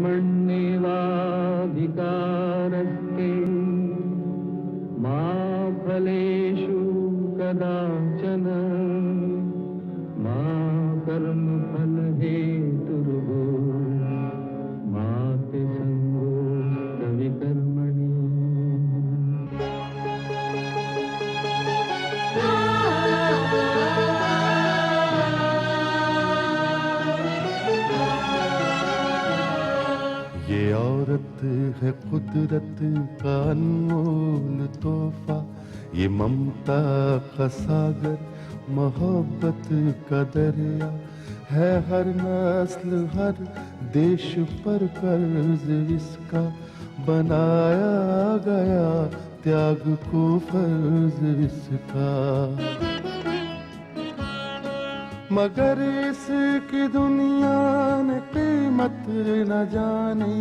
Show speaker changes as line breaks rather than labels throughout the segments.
कर्मण्येवाधिकारस्ते मा फलेषु कदाचन मा कर्मफलहेतुर्भूः मा ते संगोऽस्त्वविकर्मणि।
ये औरत है कुदरत का अनमोल तोहफा, ये ममता का सागर, मोहब्बत का दरिया है। हर नस्ल हर देश पर कर्ज इसका बनाया गया, त्याग को फर्ज इसका। मगर इसकी दुनिया ने कीमत न जानी,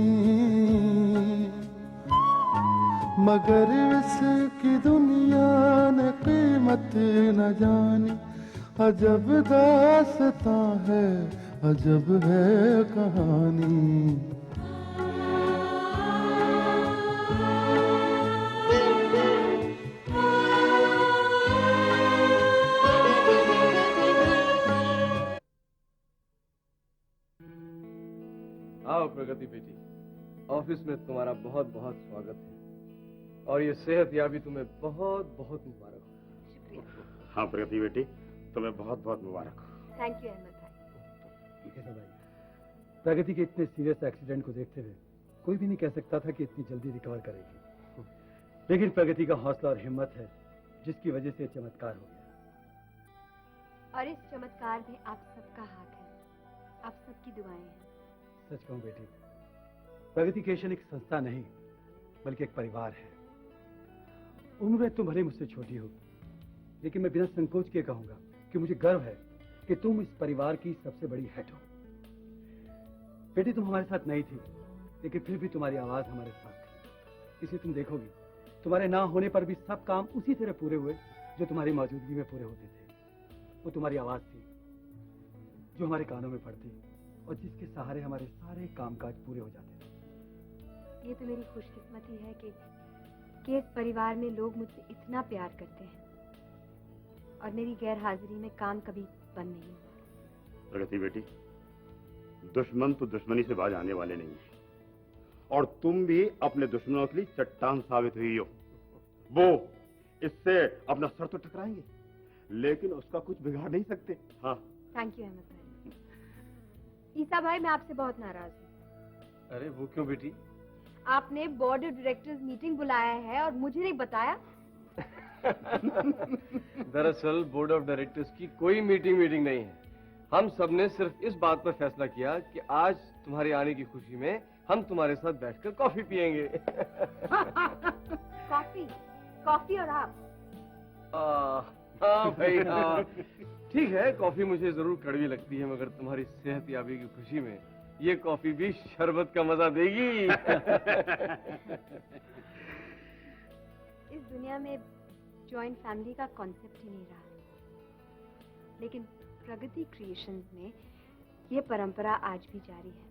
मगर इसकी दुनिया ने कीमत न जानी। अजब दास्तां है, अजब है कहानी।
आओ प्रगति बेटी, ऑफिस में तुम्हारा बहुत बहुत स्वागत है और ये सेहत याबी तुम्हें बहुत बहुत मुबारक हो।
शुक्रिया।
हाँ प्रगति बेटी, तुम्हें बहुत बहुत मुबारक हो।
थैंक यू अहमद भाई।
ठीक है भाई, प्रगति के इतने सीरियस एक्सीडेंट को देखते हुए कोई भी नहीं कह सकता था कि इतनी जल्दी रिकवर करेगी, लेकिन प्रगति का हौसला और हिम्मत है जिसकी वजह से चमत्कार हो गया।
और इस चमत्कार में आप सबका हाथ है, आप सबकी दुआएं हैं।
सच कहूं बेटी, प्रगति क्रिएशन एक संस्था नहीं बल्कि एक परिवार है। उम्र में तुम भले मुझसे छोटी हो, लेकिन मैं बिना संकोच के कहूंगा कि मुझे गर्व है कि तुम इस परिवार की सबसे बड़ी हेड हो। बेटी तुम हमारे साथ नहीं थी, लेकिन फिर भी तुम्हारी आवाज हमारे साथ थी। इसे तुम देखोगी, तुम्हारे ना होने पर भी सब काम उसी तरह पूरे हुए जो तुम्हारी मौजूदगी में पूरे होते थे। वो तुम्हारी आवाज थी जो हमारे कानों में पड़ती और जिसके सहारे हमारे सारे कामकाज पूरे हो जाते थे।
ये तो मेरी खुशकिस्मती है कि इस परिवार में लोग मुझसे इतना प्यार करते हैं और मेरी गैर हाजिरी में काम कभी बंद नहीं हुआ।
प्रगति बेटी, दुश्मन तो दुश्मनी से बाज आने वाले नहीं है और तुम भी अपने दुश्मनों के लिए चट्टान साबित हुई हो। वो इससे अपना सर तो टकराएंगे, लेकिन उसका कुछ बिगाड़ नहीं सकते। हाँ
थैंक यू अहमद भाई। ईसा भाई, मैं आपसे बहुत नाराज हूँ।
अरे वो क्यों बेटी?
आपने बोर्ड ऑफ डायरेक्टर्स मीटिंग बुलाया है और मुझे नहीं बताया।
दरअसल बोर्ड ऑफ डायरेक्टर्स की कोई मीटिंग नहीं है। हम सब ने सिर्फ इस बात पर फैसला किया कि आज तुम्हारे आने की खुशी में हम तुम्हारे साथ बैठकर कॉफी पियेंगे।
कॉफी और आप?
हाँ भाई हाँ, ठीक है, कॉफी मुझे जरूर कड़वी लगती है, मगर तुम्हारी सेहत याबी की खुशी में ये कॉफी भी शरबत का मजा देगी।
इस दुनिया में जॉइंट फैमिली का कॉन्सेप्ट ही नहीं रहा, लेकिन प्रगति क्रिएशंस में ये परंपरा आज भी जारी है।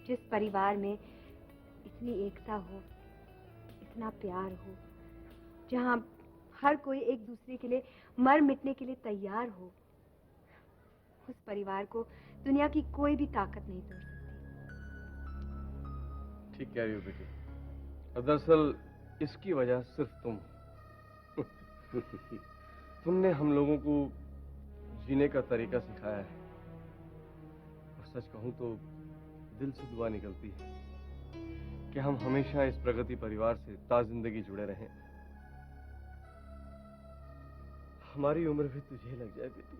जिस परिवार में इतनी एकता हो, इतना प्यार हो, जहाँ हर कोई एक दूसरे के लिए मर मिटने के लिए तैयार हो, उस परिवार को दुनिया की कोई भी ताकत नहीं तोड़ सकती।
ठीक कह रही हो बेटी, दरअसल इसकी वजह सिर्फ तुम। तुमने हम लोगों को जीने का तरीका सिखाया है और सच कहूं तो दिल से दुआ निकलती है कि हम हमेशा इस प्रगति परिवार से ताज़िंदगी जुड़े रहें। हमारी उम्र भी तुझे लग जाए बेटी।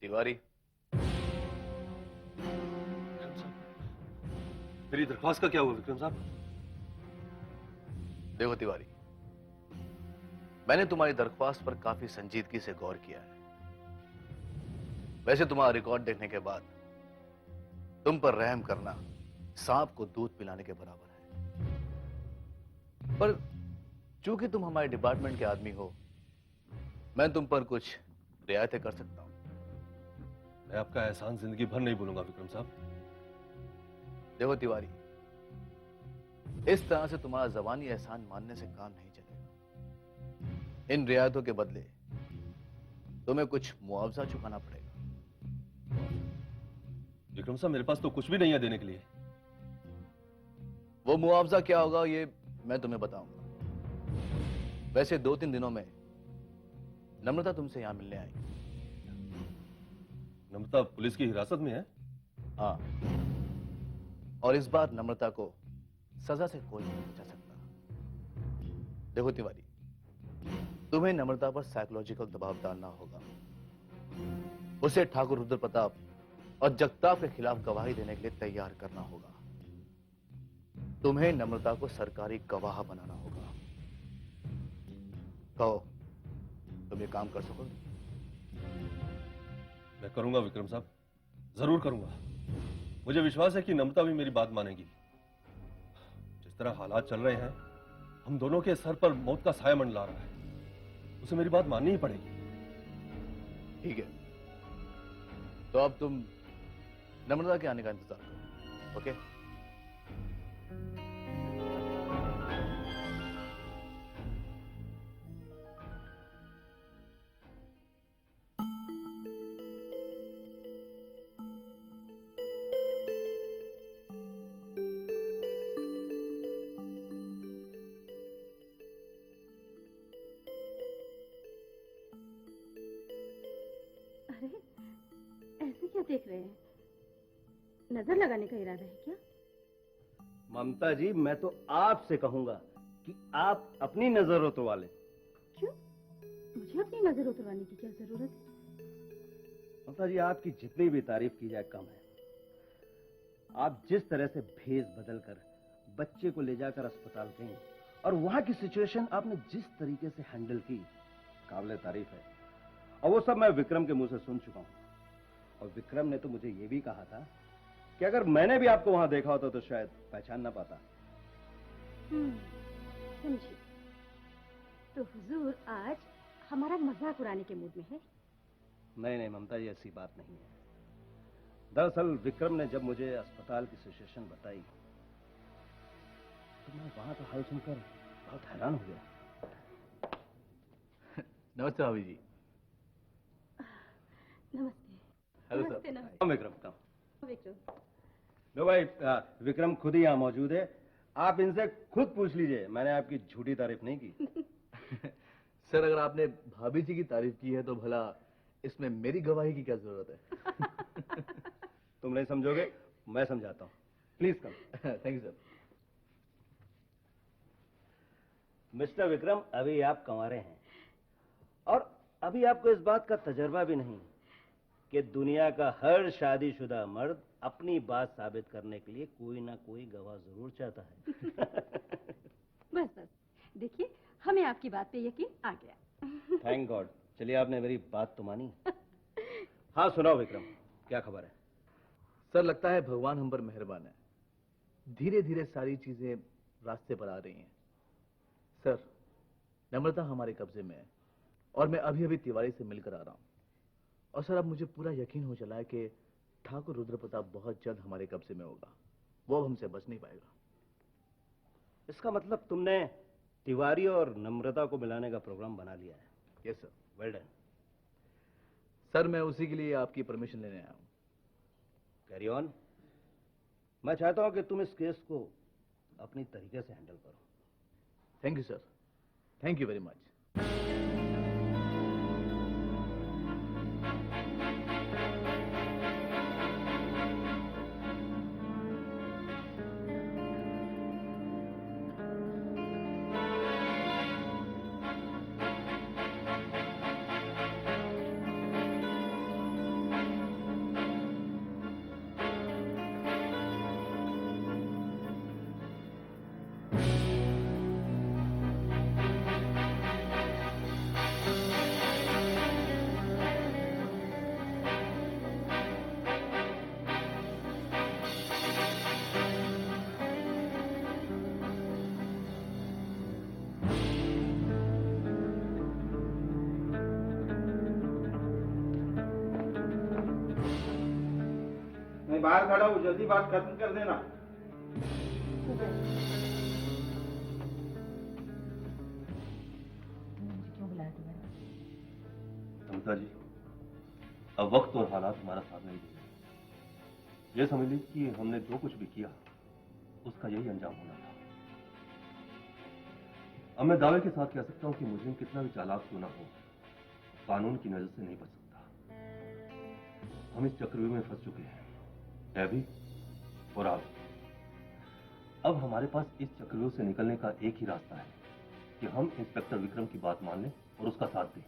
तिवारी,
मेरी दरख्वास्त का क्या हुआ विक्रम साहब?
देखो तिवारी, मैंने तुम्हारी दरख्वास्त पर काफी संजीदगी से गौर किया है। वैसे तुम्हारा रिकॉर्ड देखने के बाद तुम पर रहम करना सांप को दूध पिलाने के बराबर है, पर चूंकि तुम हमारे डिपार्टमेंट के आदमी हो, मैं तुम पर कुछ रियायतें कर सकता हूं।
मैं आपका एहसान जिंदगी भर नहीं भूलूंगा विक्रम साहब।
देखो तिवारी, इस तरह से तुम्हारा जबानी एहसान मानने से काम नहीं चलेगा। इन रियायतों के बदले तुम्हें कुछ मुआवजा चुकाना पड़ेगा।
विक्रम साहब, मेरे पास तो कुछ भी नहीं है देने के लिए।
वो मुआवजा क्या होगा ये मैं तुम्हें बताऊंगा। वैसे 2-3 दिनों में नम्रता तुमसे यहां मिलने आई।
नम्रता पुलिस की हिरासत में है?
हाँ, और इस बार नम्रता को सजा से कोई नहीं बचा सकता। देखो तिवारी, तुम्हें नम्रता पर साइकोलॉजिकल दबाव डालना होगा। उसे ठाकुर रुद्र प्रताप और जगताप के खिलाफ गवाही देने के लिए तैयार करना होगा। तुम्हें नम्रता को सरकारी गवाह बनाना होगा। कहो, तुम ये काम कर सकोगे?
मैं करूंगा विक्रम साहब, जरूर करूंगा। मुझे विश्वास है कि नम्रता भी मेरी बात मानेगी। जिस तरह हालात चल रहे हैं, हम दोनों के सर पर मौत का साया मंडला रहा है। उसे मेरी बात माननी ही पड़ेगी।
ठीक है, तो अब तुम नम्रता के आने का इंतजार करो। ओके?
अरे, ऐसे क्या देख रहे हैं? नजर लगाने का इरादा है क्या?
ममता जी, मैं तो आपसे कहूंगा कि आप अपनी नजर उतरवा लें।
क्यों? मुझे अपनी नजर उतरवाने की क्या जरूरत है?
ममता जी, आपकी जितनी भी तारीफ की जाए कम है। आप जिस तरह से भेष बदलकर बच्चे को ले जाकर अस्पताल गई और वहां की सिचुएशन आपने जिस तरीके से हैंडल की, काबिले तारीफ है। और वो सब मैं विक्रम के मुंह से सुन चुका हूं। और विक्रम ने तो मुझे ये भी कहा था कि अगर मैंने भी आपको वहां देखा होता तो शायद पहचान ना पाता।
समझी। तो हुजूर आज हमारा मजाक उड़ाने के मूड में है?
नहीं नहीं ममता जी, ऐसी बात नहीं है। दरअसल विक्रम ने जब मुझे अस्पताल की सिचुएशन बताई तो मैं वहां का हाल सुनकर बहुत हैरान हो गया।
नमस्ते भाभी जी।
नमस्ते।
Hello sir.
नमस्ते, नमस्ते।
कम विक्रम, कम।
विक्रम।
लो भाई, विक्रम खुद ही यहाँ मौजूद है। आप इनसे खुद पूछ लीजिए, मैंने आपकी झूठी तारीफ नहीं की।
सर, अगर आपने भाभी जी की तारीफ की है तो भला इसमें मेरी गवाही की क्या जरूरत है?
तुम नहीं समझोगे, मैं समझाता हूँ। Please come.
Thank you sir.
Mister Vikram, अभी आप कंवारे हैं और अभी आपको इस बात का तजर्बा भी नहीं कि दुनिया का हर शादीशुदा मर्द अपनी बात साबित करने के लिए कोई ना कोई गवाह जरूर चाहता है।
बस बस, देखिए हमें आपकी बात पे यकीन आ गया।
Thank God. चलिए, आपने मेरी बात तो मानी। हाँ सुनाओ विक्रम, क्या खबर है?
सर, लगता है भगवान हम पर मेहरबान है। धीरे धीरे सारी चीजें रास्ते पर आ रही हैं। सर, नम्रता हमारे कब्जे में है और मैं अभी अभी तिवारी से मिलकर आ रहा हूं। और सर, अब मुझे पूरा यकीन हो चला है कि ठाकुर रुद्र प्रताप बहुत जल्द हमारे कब्जे में होगा। वो अब हमसे बच नहीं पाएगा।
इसका मतलब तुमने तिवारी और नम्रता को मिलाने का प्रोग्राम बना लिया है?
Yes sir.
Well done.
Sir, मैं उसी के लिए आपकी परमिशन लेने आया हूं।
Carry on. मैं चाहता हूं कि तुम इस केस को अपनी तरीके से हैंडल करो।
Thank you sir. Thank you very much.
मैं बाहर खड़ा हूँ, जल्दी बात खत्म कर देना।
मुझे क्यों बुलाया तुम्हें?
ममता जी, अब वक्त और हालात हमारा साथ नहीं दे रहे। ये समझ लीजिए कि हमने जो कुछ भी किया उसका यही अंजाम होना था। अब मैं दावे के साथ कह सकता हूं कि मुजरिम कितना भी चालाक क्यों ना हो, कानून की नजर से नहीं बच सकता। हम इस चक्रव्यूह में फंस चुके हैं, मैं भी और आप। अब हमारे पास इस चक्रव्यूह से निकलने का एक ही रास्ता है कि हम इंस्पेक्टर विक्रम की बात मान लें और उसका साथ दें।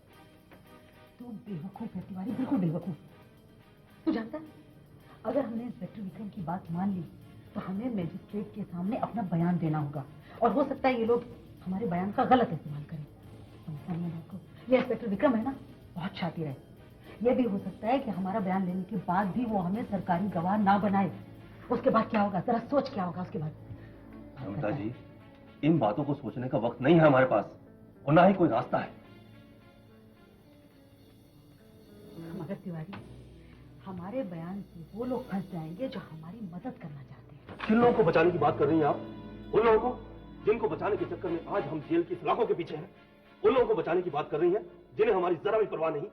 तू बेवकूफ है तिवारी, बिल्कुल बेवकूफ। तू जानता है, अगर हमने इंस्पेक्टर विक्रम की बात मान ली तो हमें मजिस्ट्रेट के सामने अपना बयान देना होगा, और हो सकता है ये लोग हमारे बयान का गलत इस्तेमाल करें। समझता नहीं है बात को? ये इंस्पेक्टर विक्रम है ना, बहुत शातिर है। ये भी हो सकता है कि हमारा बयान लेने के बाद भी वो हमें सरकारी गवाह ना बनाए। उसके बाद क्या होगा, जरा सोच क्या होगा उसके बाद।
ममता जी, इन बातों को सोचने का वक्त नहीं है हमारे पास, और ना ही कोई रास्ता है।
मगर तिवारी, हमारे बयान से वो लोग फंस जाएंगे जो हमारी मदद करना चाहते हैं।
किन लोगों को बचाने की बात कर रही हैं आप? उन लोगों को जिनको बचाने के चक्कर में आज हम जेल की सलाखों के पीछे हैं? उन लोगों को बचाने की बात कर रही हैं जिन्हें हमारी जरा भी परवाह नहीं?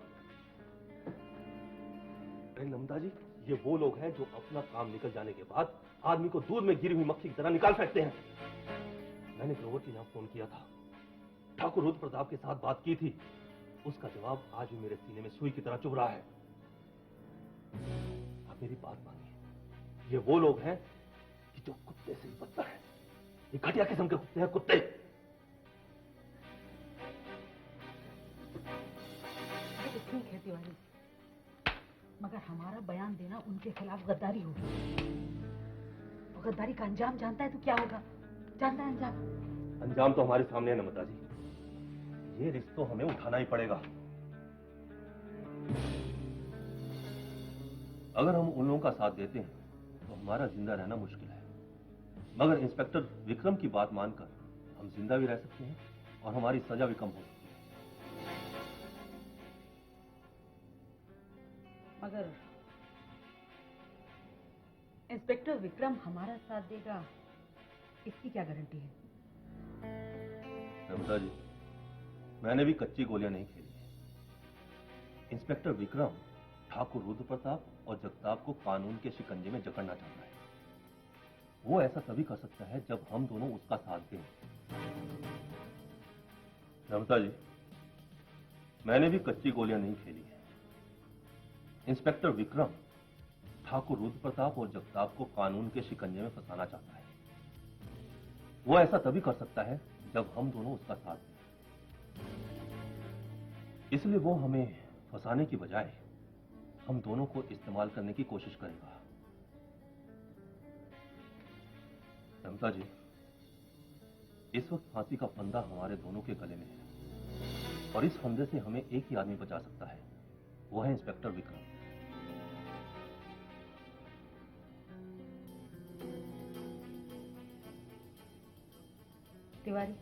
अरे ममता जी, ये वो लोग हैं जो अपना काम निकल जाने के बाद आदमी को दूध में गिरी हुई मक्खी की तरह निकाल फेंकते हैं। मैंने ग्रोवर के यहाँ फोन किया था, ठाकुर रुद्र प्रताप के साथ बात की थी। उसका जवाब आज भी मेरे सीने में सुई की तरह चुभ रहा है। आप मेरी बात मानिए, ये वो लोग हैं कि जो कुत्ते से बदतर है। ये घटिया किस्म के कुत्ते हैं, कुत्ते।
ठीक है तिवारी, मगर हमारा बयान देना उनके खिलाफ गद्दारी होगी। और गद्दारी का अंजाम जानता है तो क्या होगा? जानता है अंजाम?
अंजाम तो हमारे सामने है नम्रता जी, ये रिस्क तो हमें उठाना ही पड़ेगा। अगर हम उन लोगों का साथ देते हैं तो हमारा जिंदा रहना मुश्किल है, मगर इंस्पेक्टर विक्रम की बात मानकर हम जिंदा भी रह सकते हैं और हमारी सजा भी कम हो सकती है।
मगर इंस्पेक्टर विक्रम हमारा साथ देगा, इसकी क्या गारंटी है?
नम्रता जी, मैंने भी कच्ची गोलियां नहीं खेली है। इंस्पेक्टर विक्रम ठाकुर रुद्र प्रताप और जगताप को कानून के शिकंजे में जकड़ना चाहता है। वो ऐसा तभी कर सकता है जब हम दोनों उसका साथ दें। नम्रता जी, मैंने भी कच्ची गोलियां नहीं खेली है। इंस्पेक्टर विक्रम ठाकुर रुद्र प्रताप और जगताप को कानून के शिकंजे में फंसाना चाहता है। वो ऐसा तभी कर सकता है जब हम दोनों उसका साथ दें। इसलिए वो हमें फंसाने की बजाय हम दोनों को इस्तेमाल करने की कोशिश करेगा। नम्रता जी, इस वक्त फांसी का फंदा हमारे दोनों के गले में है, और इस फंदे से हमें एक ही आदमी बचा सकता है, वो है इंस्पेक्टर विक्रम।
तिवारी,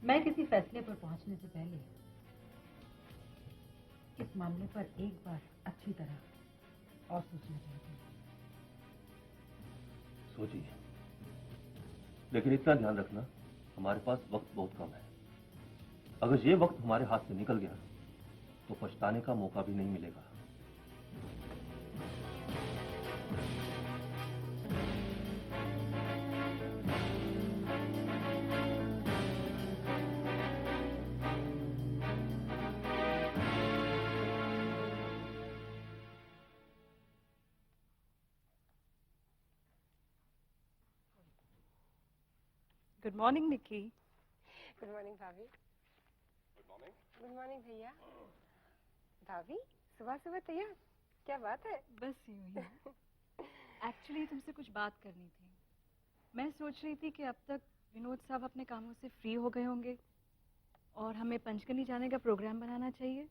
मैं किसी फैसले पर पहुंचने से पहले इस मामले पर एक बार अच्छी तरह और सोचना चाहती हूँ।
सोचिए, लेकिन इतना ध्यान रखना, हमारे पास वक्त बहुत कम है। अगर ये वक्त हमारे हाथ से निकल गया तो पछताने का मौका भी नहीं मिलेगा।
Good morning Nikki.
Good morning भाभी।
Good morning.
गुड मॉर्निंग भैया। भाभी, सुबह सुबह तैयार, क्या बात है?
बस यूं ही। एक्चुअली तुमसे कुछ बात करनी थी। मैं सोच रही थी कि अब तक विनोद साहब अपने कामों से फ्री हो गए होंगे और हमें पंचगनी जाने का प्रोग्राम बनाना चाहिए।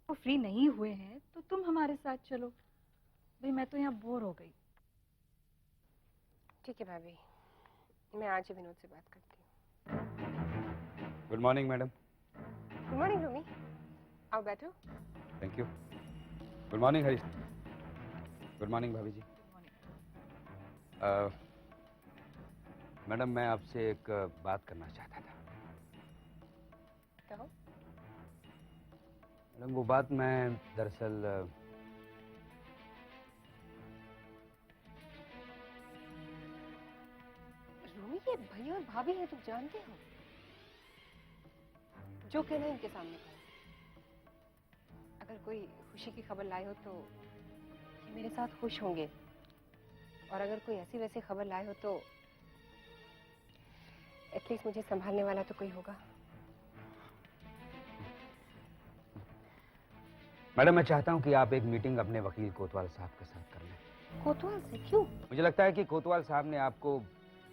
वो फ्री नहीं हुए हैं तो तुम हमारे साथ चलो। भाई मैं तो यहाँ बोर हो गई।
ठीक है भाभी, मैं आज ही विनोद से बात करती हूँ।
Good morning madam.
Good morning Rumi, आओ बैठो।
Thank you. Good morning Harish. Good morning भाभी जी। मैडम मैं आपसे एक बात करना चाहता था।
कहो।
मैडम वो बात मैं दरअसल
रोमी, ये भैया और भाभी है, तुम जानते हो। जो कहना है इनके सामने कहो। अगर कोई खुशी की खबर लाए हो तो ये मेरे साथ खुश होंगे, और अगर कोई ऐसी वैसी खबर लाए हो तो एटलीस्ट मुझे संभालने वाला तो कोई होगा।
मैडम मैं चाहता हूं कि आप एक मीटिंग अपने वकील कोतवाल साहब के साथ कर लें।
कोतवाल से? क्यों?
मुझे लगता है कि कोतवाल साहब ने आपको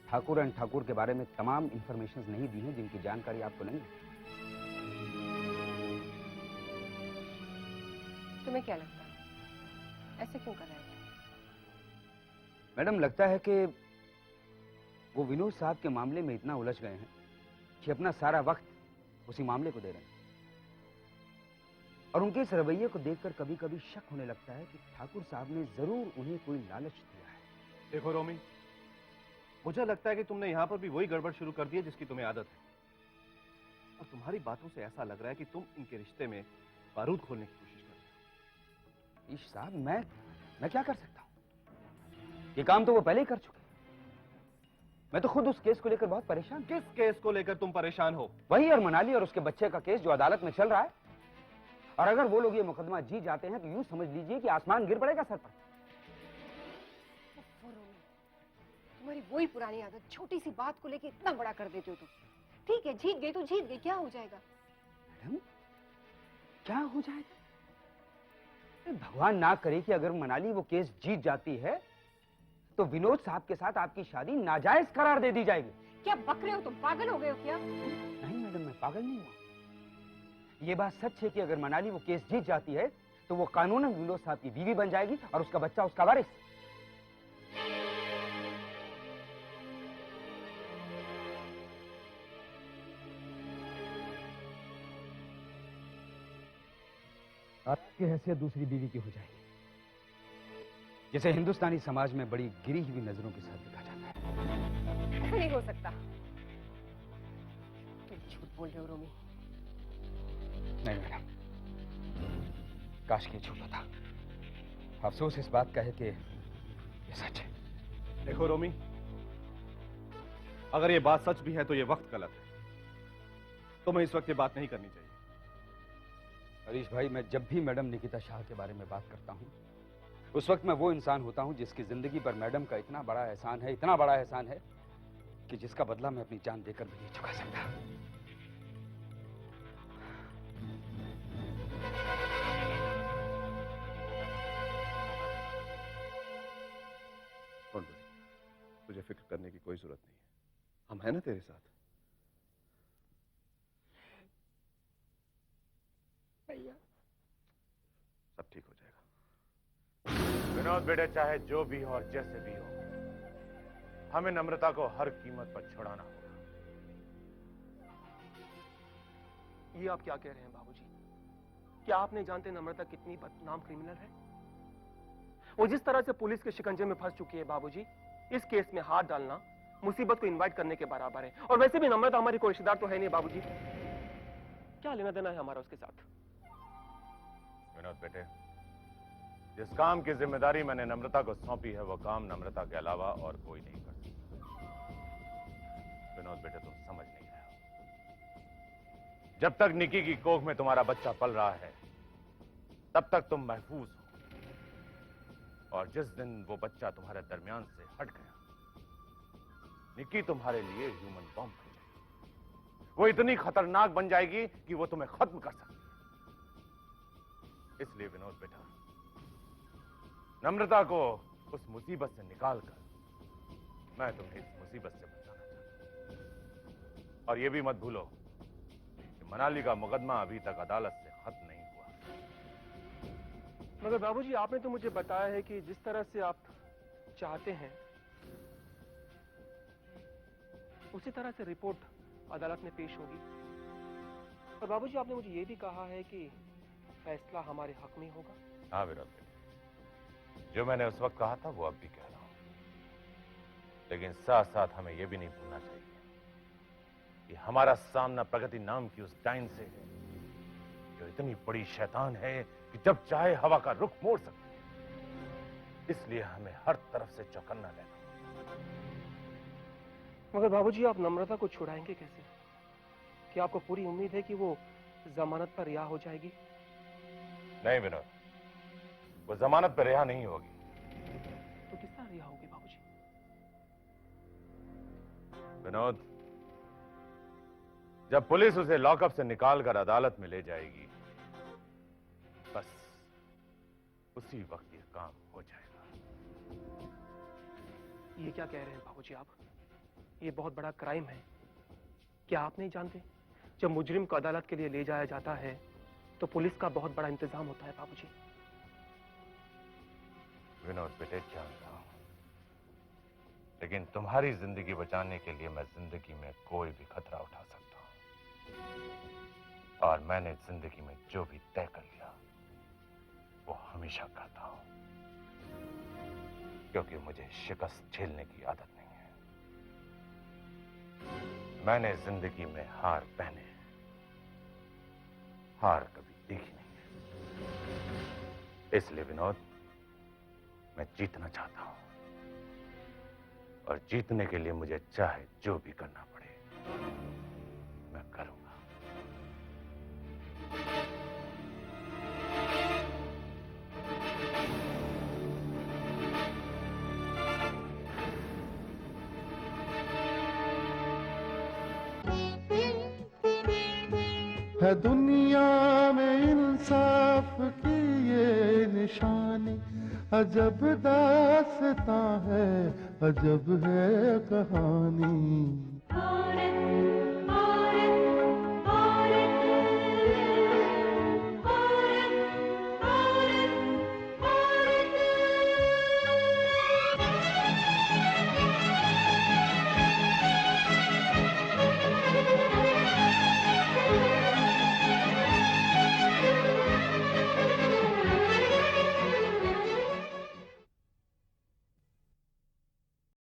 ठाकुर एंड ठाकुर के बारे में तमाम इंफॉर्मेशन नहीं दी हैं जिनकी जानकारी आपको नहीं है।
तुम्हें क्या लगता है ऐसे क्यों कर रहे हो?
मैडम लगता है कि वो विनोद साहब के मामले में इतना उलझ गए हैं कि अपना सारा वक्त उसी मामले को दे रहे हैं, और उनके इस रवैये को देखकर कभी कभी शक होने लगता है कि ठाकुर साहब ने जरूर उन्हें कोई लालच दिया है।
देखो रोमी, मुझे लगता है कि तुमने यहाँ पर भी वही गड़बड़ शुरू कर दी है जिसकी तुम्हें आदत है, और तुम्हारी बातों से ऐसा लग रहा है कि तुम इनके रिश्ते में बारूद खोलने की कोशिश कर रहे हो।
ईश साहब मैं क्या कर सकता हूँ? ये काम तो वो पहले ही कर चुके हैं। मैं तो खुद उस केस को लेकर बहुत परेशान।
किस केस को लेकर तुम परेशान हो?
वही और मनाली और उसके बच्चे का केस जो अदालत में चल रहा है, और अगर वो लोग ये मुकदमा जीत जाते हैं तो यूं समझ लीजिए कि आसमान गिर पड़ेगा सर पर।
तुम्हारी वही पुरानी आदत, छोटी सी बात को लेके इतना बड़ा कर देते हो तुम। ठीक है, जीत गई तो जीत गई, क्या हो जाएगा?
मैडम क्या हो जाएगा? भगवान ना करे कि अगर मनाली वो केस जीत जाती है तो विनोद साहब के साथ आपकी शादी नाजायज करार दे दी जाएगी।
क्या बक रहे हो तुम? पागल हो गए हो क्या?
नहीं मैडम, मैं पागल नहीं हुआ। ये बात सच है कि अगर मनाली वो केस जीत जाती है तो वो कानूनन विनोद साहब की बीवी बन जाएगी और उसका बच्चा उसका वारिस। आपकी हैसियत दूसरी बीवी की हो जाएगी, जिसे हिंदुस्तानी समाज में बड़ी गिरी हुई नजरों के साथ देखा जाता है।
ऐसा नहीं हो सकता। तुम झूठ बोल रहे हो रोमी।
नहीं मैडम, काश की झूठ होता। अफसोस इस बात का है कि ये सच है।
देखो रोमी, अगर ये बात सच भी है तो ये वक्त गलत है। तुम्हें इस वक्त ये बात नहीं करनी चाहिए।
हरीश भाई, मैं जब भी मैडम निकिता शाह के बारे में बात करता हूँ उस वक्त मैं वो इंसान होता हूँ जिसकी जिंदगी पर मैडम का इतना बड़ा एहसान है, इतना बड़ा एहसान है कि जिसका बदला मैं अपनी जान देकर भी नहीं चुका सकता।
तुझे फिक्र करने की कोई जरूरत नहीं है, हम हैं ना तेरे साथ।
भैया
सब ठीक हो जाएगा। विनोद बेटे, चाहे जो भी हो और जैसे भी हो, हमें नम्रता को हर कीमत पर छुड़ाना होगा।
ये आप क्या कह रहे हैं बाबूजी? क्या आप नहीं जानते नम्रता कितनी बदनाम क्रिमिनल है? वो जिस तरह से पुलिस के शिकंजे में फंस चुकी है बाबूजी, इस केस में हाथ डालना मुसीबत को इनवाइट करने के बराबर है। और वैसे भी नम्रता हमारी कोई रिश्तेदार तो है नहीं बाबूजी, क्या लेना देना है हमारा उसके साथ?
विनोद बेटे, जिस काम की जिम्मेदारी मैंने नम्रता को सौंपी है वो काम नम्रता के अलावा और कोई नहीं कर सकता। विनोद बेटे, तुम समझ नहीं रहे हो। जब तक निकी की कोख में तुम्हारा बच्चा पल रहा है तब तक तुम महफूज हो, और जिस दिन वो बच्चा तुम्हारे दरमियान से हट गया, निकी तुम्हारे लिए ह्यूमन बॉम्ब बन जाएगी। वो इतनी खतरनाक बन जाएगी कि वो तुम्हें खत्म कर सकती है। इसलिए विनोद बेटा, नम्रता को उस मुसीबत से निकालकर मैं तुम्हें इस मुसीबत से बचाना चाहता हूं। और ये भी मत भूलो कि मनाली का मुकदमा अभी तक अदालत से खत्म नहीं हुआ।
मगर बाबूजी, आपने तो मुझे बताया है कि जिस तरह से आप चाहते हैं उसी तरह से रिपोर्ट अदालत में पेश होगी। और बाबूजी, आपने मुझे यह भी कहा है कि फैसला हमारे हक में होगा।
हाँ विनोद बेटे, जो मैंने उस वक्त कहा था वो अब भी कह रहा हूं, लेकिन साथ साथ हमें यह भी नहीं भूलना चाहिए कि हमारा सामना प्रगति नाम की उस डाइन से है जो इतनी बड़ी शैतान है कि जब चाहे हवा का रुख मोड़ सकती है। इसलिए हमें हर तरफ से चौकन्ना लेना।
मगर बाबूजी, आप नम्रता को छुड़ाएंगे कैसे? क्या आपको पूरी उम्मीद है कि वो जमानत पर रिहा हो जाएगी?
नहीं विनोद, वो जमानत पर रिहा नहीं होगी।
तो किस तरह रिहा होगी बाबूजी?
विनोद, जब पुलिस उसे लॉकअप से निकालकर अदालत में ले जाएगी, बस उसी वक्त ये काम हो जाएगा।
ये क्या कह रहे हैं बाबूजी आप? ये बहुत बड़ा क्राइम है। क्या आप नहीं जानते, जब मुजरिम को अदालत के लिए ले जाया जाता है तो पुलिस का बहुत बड़ा इंतजाम होता है बाबूजी।
विनोद बेटे, जानता हूं, लेकिन तुम्हारी जिंदगी बचाने के लिए मैं जिंदगी में कोई भी खतरा उठा सकता हूं। और मैंने जिंदगी में जो भी तय कर लिया वो हमेशा करता हूं, क्योंकि मुझे शिकस्त झेलने की आदत नहीं है। मैंने जिंदगी में हार पहने, हार कभी देखी नहीं है। इसलिए विनोद, मैं जीतना चाहता हूं, और जीतने के लिए मुझे चाहे जो भी करना पड़े मैं करूंगा।
है दुनिया में इंसाफ की ये निशानी, अजब दास्तां है, अजब है कहानी।